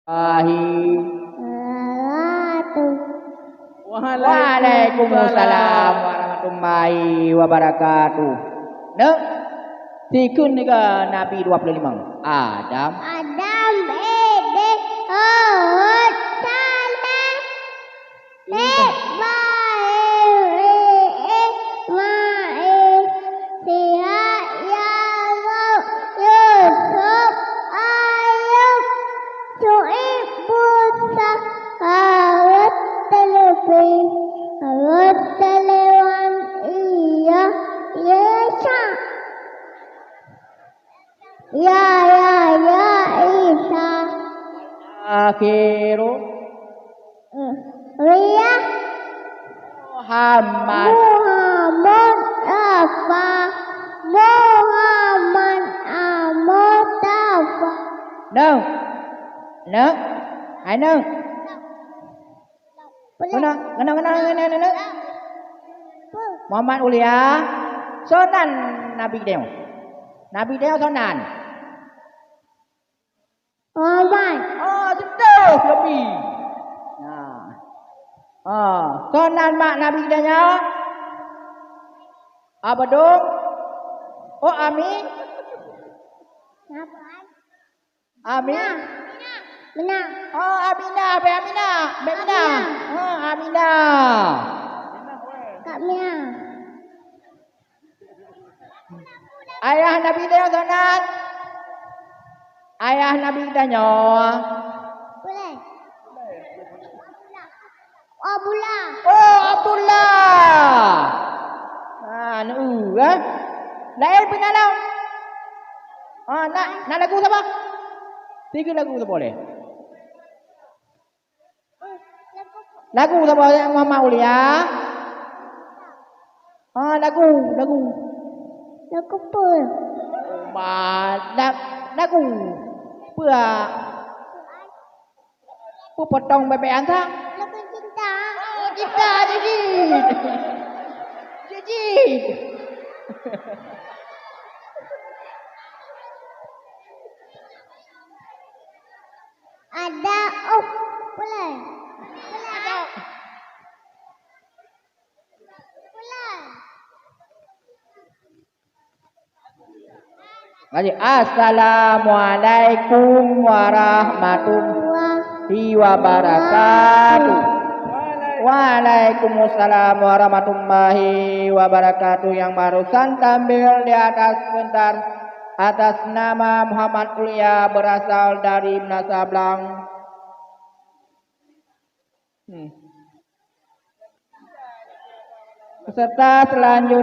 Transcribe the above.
Waalaikumsalam warahmatullahi wabarakatuh. Nah, sikun ni ke Nabi 25. Adam. Adam ede hot tale. Bae mae sia ya Yusuf ayub tuibu saharat telewan iya Yesa ya Isa Akhiru Ria Muhammad Mustafa. Nâng. Hai nâng. Ngena. Muhammad Ulia. Sonan Nabi Deo. Nabi Deo sonan. Muhammad. Oh, sedih lebih. Nah. Sonan mak Nabi Deo. Apa dong? Oh, Ami. Amin. Benar. Oh, Aminah, Aminah. Oh, Aminah. Kak Mia. Ayah Nabi Deo sonan. Ayah Nabi Deo. Boleh. Abdullah. Oh, Abdullah. Lain pernah lau. Nak lagu apa? 3 lagu tu boleh. Lagu tu boleh Muhammad Ulia. Lagu. Lagu apa? Lagu. Pu potong bebean tak? Lagu cinta. Cinta Jijit. Ada boleh. Lagi Assalamualaikum warahmatullahi wabarakatuh. Waalaikumsalam warahmatullahi wabarakatuh. Yang barusan tampil di atas sebentar atas nama Muhammad Ulia berasal dari Nasablang. Peserta selanjutnya